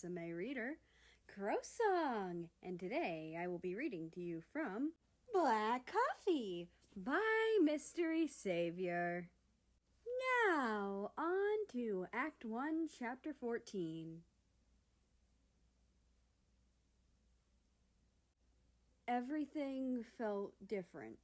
Rusame reader, Crow and today I will be reading to you from Black Coffee by MysterySaviour. Now, on to Act 1, Chapter 14. Everything felt different.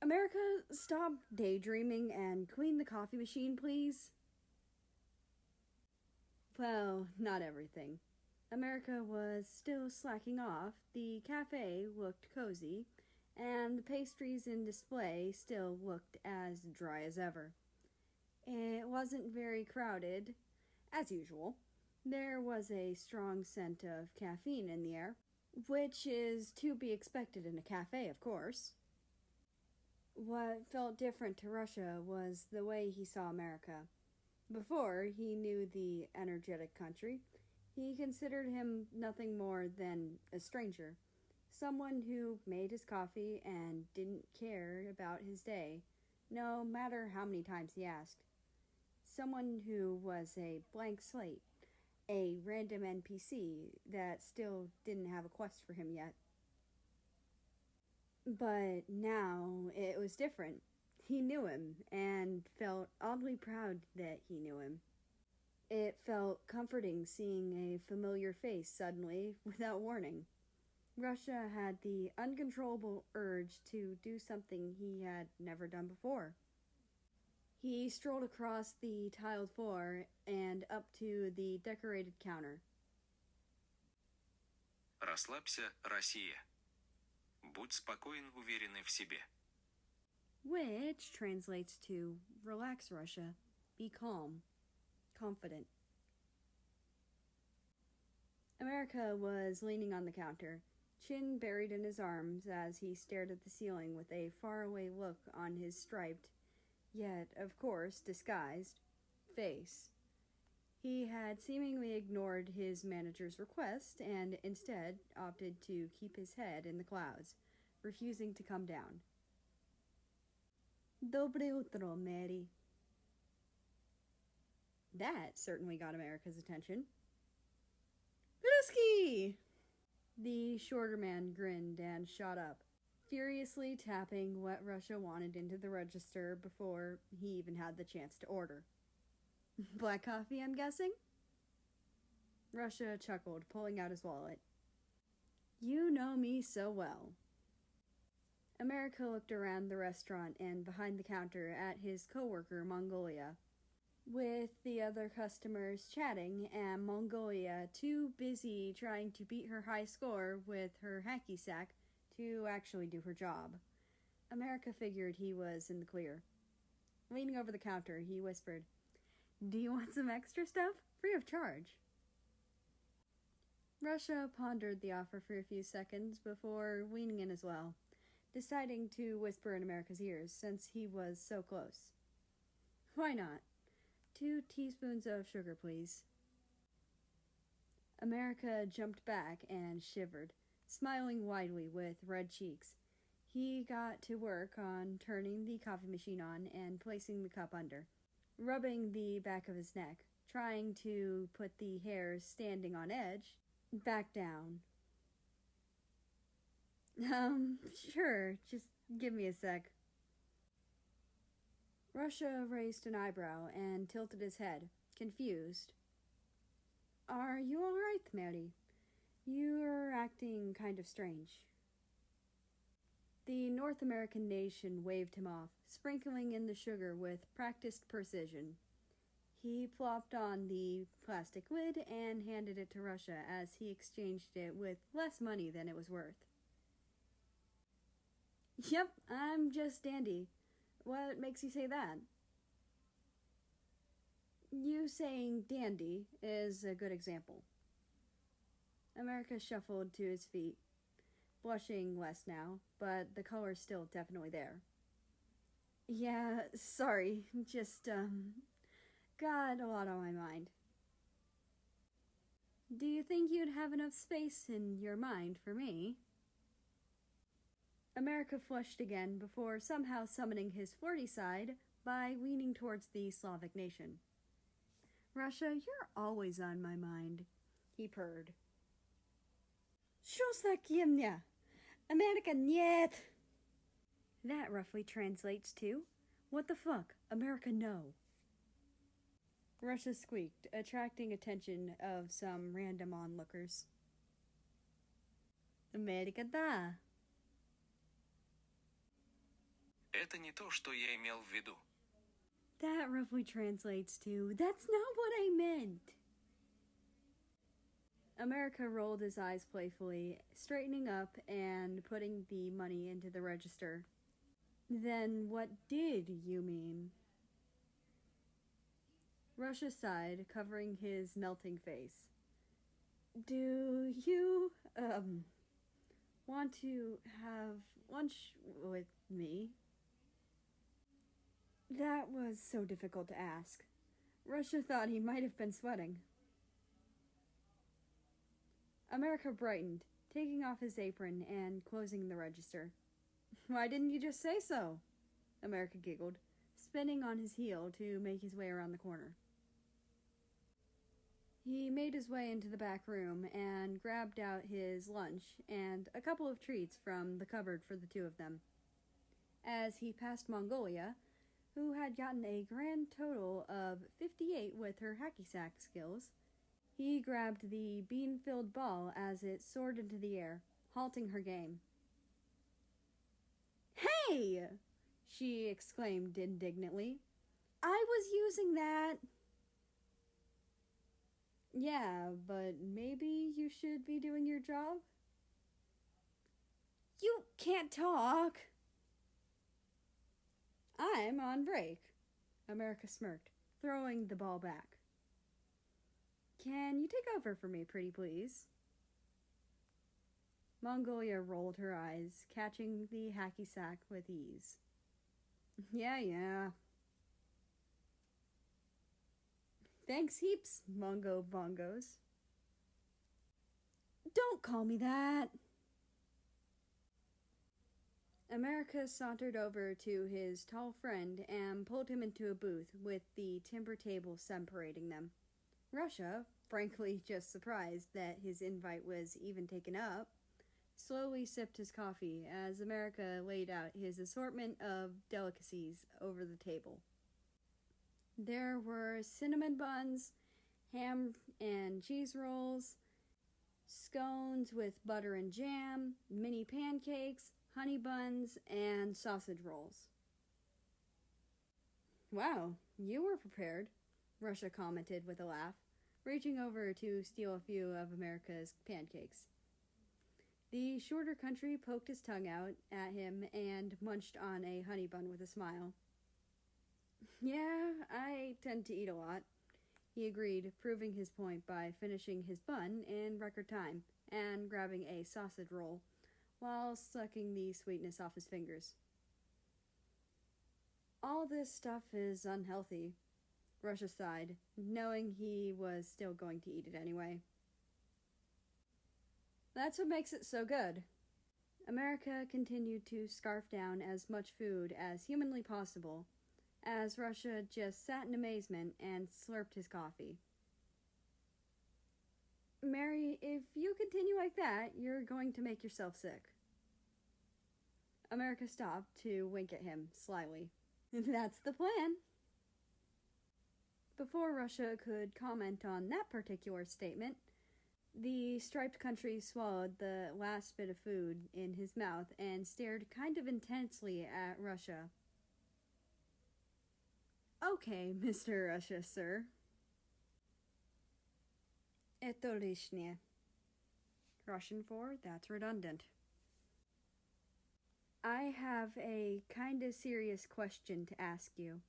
America, stop daydreaming and clean the coffee machine, please. Well, not everything. America was still slacking off, the cafe looked cozy, and the pastries in display still looked as dry as ever. It wasn't very crowded, as usual. There was a strong scent of caffeine in the air, which is to be expected in a cafe, of course. What felt different to Russia was the way he saw America. Before he knew the energetic country, he considered him nothing more than a stranger, someone who made his coffee and didn't care about his day, no matter how many times he asked. Someone who was a blank slate, a random NPC that still didn't have a quest for him yet. But now it was different. He knew him, and felt oddly proud that he knew him. It felt comforting seeing a familiar face suddenly, without warning. Russia had the uncontrollable urge to do something he had never done before. He strolled across the tiled floor and up to the decorated counter. Расслабься, Россия. Будь спокоен, уверенный в себе. Which translates to, relax, Russia, be calm, confident. America was leaning on the counter, chin buried in his arms as he stared at the ceiling with a faraway look on his striped, yet, of course, disguised, face. He had seemingly ignored his manager's request and instead opted to keep his head in the clouds, refusing to come down. Dobre utro, Mary. That certainly got America's attention. Lusky! The shorter man grinned and shot up, furiously tapping what Russia wanted into the register before he even had the chance to order. Black coffee, I'm guessing? Russia chuckled, pulling out his wallet. You know me so well. America looked around the restaurant and behind the counter at his coworker, Mongolia, with the other customers chatting and Mongolia too busy trying to beat her high score with her hacky sack to actually do her job. America figured he was in the clear. Leaning over the counter, he whispered, Do you want some extra stuff? Free of charge. Russia pondered the offer for a few seconds before leaning in as well, deciding to whisper in America's ears since he was so close. Why not? 2 teaspoons of sugar, please. America jumped back and shivered, smiling widely with red cheeks. He got to work on turning the coffee machine on and placing the cup under, rubbing the back of his neck, trying to put the hairs standing on edge back down. Sure, just give me a sec. Russia raised an eyebrow and tilted his head, confused. Are you all right, Mary? You're acting kind of strange. The North American nation waved him off, sprinkling in the sugar with practiced precision. He plopped on the plastic lid and handed it to Russia as he exchanged it with less money than it was worth. Yep, I'm just dandy. What makes you say that? You saying dandy is a good example. America shuffled to his feet, blushing less now, but the color's still definitely there. Yeah, sorry, just, got a lot on my mind. Do you think you'd have enough space in your mind for me? America flushed again before somehow summoning his flirty side by leaning towards the Slavic nation. Russia, you're always on my mind, he purred. Что за America нет! That roughly translates to, what the fuck, America no. Russia squeaked, attracting attention of some random onlookers. America да. Это не то, что я имел в виду. That roughly translates to, that's not what I meant. America rolled his eyes playfully, straightening up and putting the money into the register. Then what did you mean? Russia sighed, covering his melting face. Do you, want to have lunch with me? That was so difficult to ask. Russia thought he might have been sweating. America brightened, taking off his apron and closing the register. Why didn't you just say so? America giggled, spinning on his heel to make his way around the corner. He made his way into the back room and grabbed out his lunch and a couple of treats from the cupboard for the two of them. As he passed Mongolia, who had gotten a grand total of 58 with her hacky sack skills, he grabbed the bean-filled ball as it soared into the air, halting her game. Hey! She exclaimed indignantly. I was using that. Yeah, but maybe you should be doing your job? You can't talk. I'm on break, America smirked, throwing the ball back. Can you take over for me, pretty please? Mongolia rolled her eyes, catching the hacky sack with ease. Yeah. Thanks heaps, Mongo Bongos. Don't call me that. America sauntered over to his tall friend and pulled him into a booth with the timber table separating them. Russia, frankly just surprised that his invite was even taken up, slowly sipped his coffee as America laid out his assortment of delicacies over the table. There were cinnamon buns, ham and cheese rolls, scones with butter and jam, mini pancakes, honey buns, and sausage rolls. Wow, you were prepared, Russia commented with a laugh, reaching over to steal a few of America's pancakes. The shorter country poked his tongue out at him and munched on a honey bun with a smile. Yeah, I tend to eat a lot, he agreed, proving his point by finishing his bun in record time and grabbing a sausage roll while sucking the sweetness off his fingers. All this stuff is unhealthy, Russia sighed, knowing he was still going to eat it anyway. That's what makes it so good. America continued to scarf down as much food as humanly possible, as Russia just sat in amazement and slurped his coffee. Mary, if you continue like that, you're going to make yourself sick. America stopped to wink at him slyly. That's the plan. Before Russia could comment on that particular statement, the striped country swallowed the last bit of food in his mouth and stared kind of intensely at Russia. Okay, Mr. Russia, sir. Это лишнее. Russian for, that's redundant. I have a kinda serious question to ask you.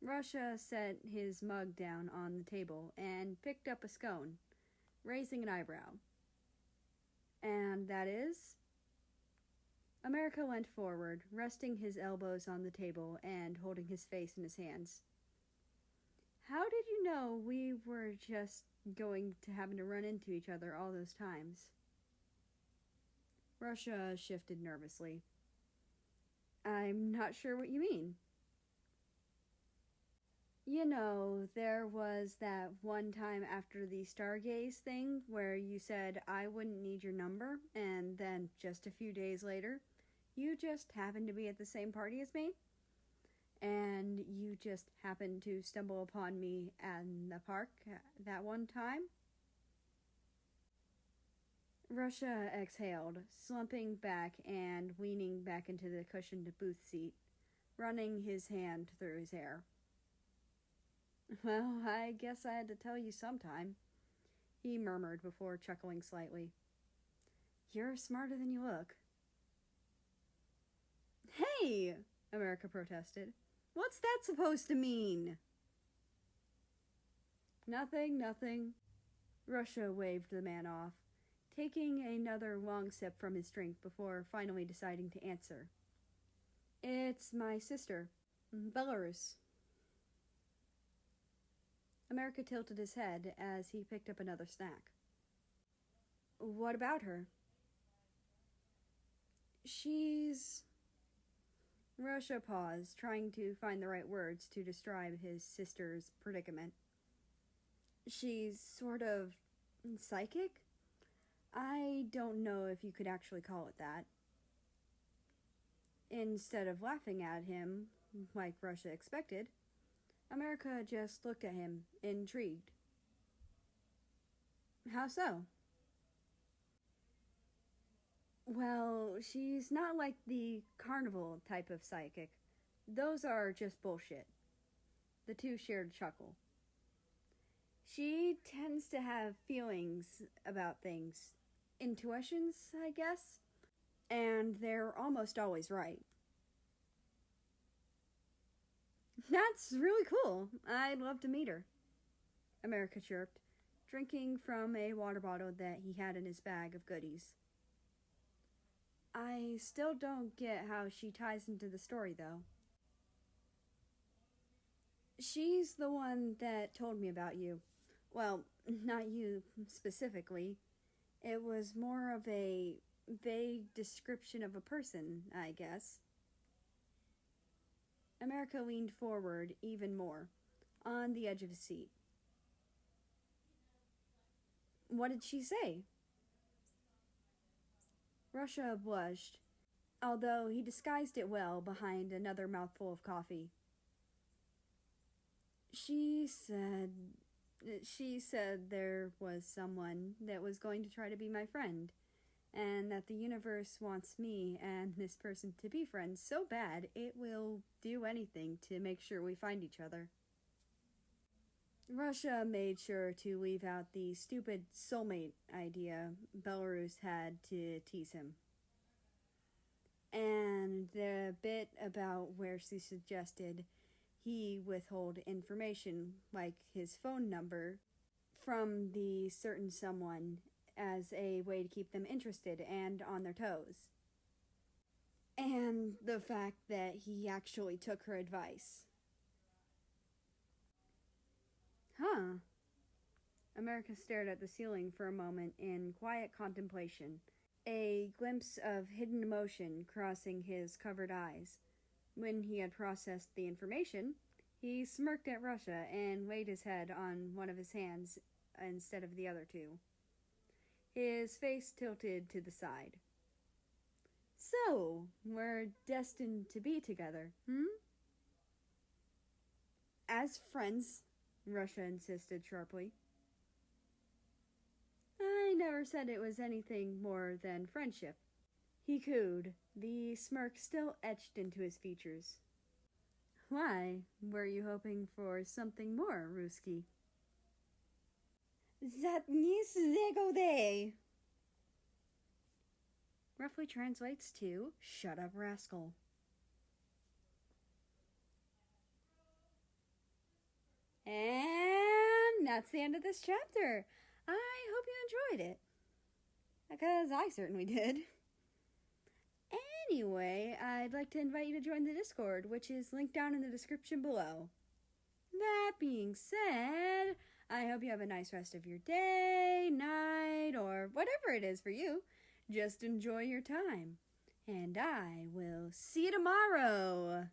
Russia set his mug down on the table and picked up a scone, raising an eyebrow. And that is? America leant forward, resting his elbows on the table and holding his face in his hands. How did you know we were just going to happen to run into each other all those times? Russia shifted nervously. I'm not sure what you mean. You know, there was that one time after the Stargaze thing where you said I wouldn't need your number, and then just a few days later, you just happened to be at the same party as me? And you just happened to stumble upon me in the park that one time? Russia exhaled, slumping back and leaning back into the cushioned booth seat, running his hand through his hair. Well, I guess I had to tell you sometime, he murmured before chuckling slightly. You're smarter than you look. Hey, America protested. What's that supposed to mean? Nothing. Russia waved the man off, taking another long sip from his drink before finally deciding to answer. It's my sister, Belarus. America tilted his head as he picked up another snack. What about her? She's... Russia paused, trying to find the right words to describe his sister's predicament. She's sort of psychic? I don't know if you could actually call it that. Instead of laughing at him, like Russia expected, America just looked at him, intrigued. How so? Well, she's not like the carnival type of psychic. Those are just bullshit. The two shared a chuckle. She tends to have feelings about things. Intuitions, I guess. And they're almost always right. That's really cool. I'd love to meet her, America chirped, drinking from a water bottle that he had in his bag of goodies. I still don't get how she ties into the story, though. She's the one that told me about you. Well, not you specifically. It was more of a vague description of a person, I guess. America leaned forward even more, on the edge of his seat. What did she say? Russia blushed, although he disguised it well behind another mouthful of coffee. She said there was someone that was going to try to be my friend, and that the universe wants me and this person to be friends so bad it will do anything to make sure we find each other. Russia made sure to leave out the stupid soulmate idea Belarus had to tease him. And the bit about where she suggested he withhold information, like his phone number, from the certain someone as a way to keep them interested and on their toes. And the fact that he actually took her advice. Huh. America stared at the ceiling for a moment in quiet contemplation, a glimpse of hidden emotion crossing his covered eyes. When he had processed the information, he smirked at Russia and laid his head on one of his hands instead of the other two. His face tilted to the side. So, we're destined to be together, As friends, Russia insisted sharply. I never said it was anything more than friendship. He cooed, the smirk still etched into his features. Why, were you hoping for something more, Ruski? That nic zego day. Roughly translates to, shut up, rascal. And that's the end of this chapter. I hope you enjoyed it, because I certainly did. Anyway, I'd like to invite you to join the Discord, which is linked down in the description below. That being said, I hope you have a nice rest of your day, night, or whatever it is for you. Just enjoy your time. And I will see you tomorrow.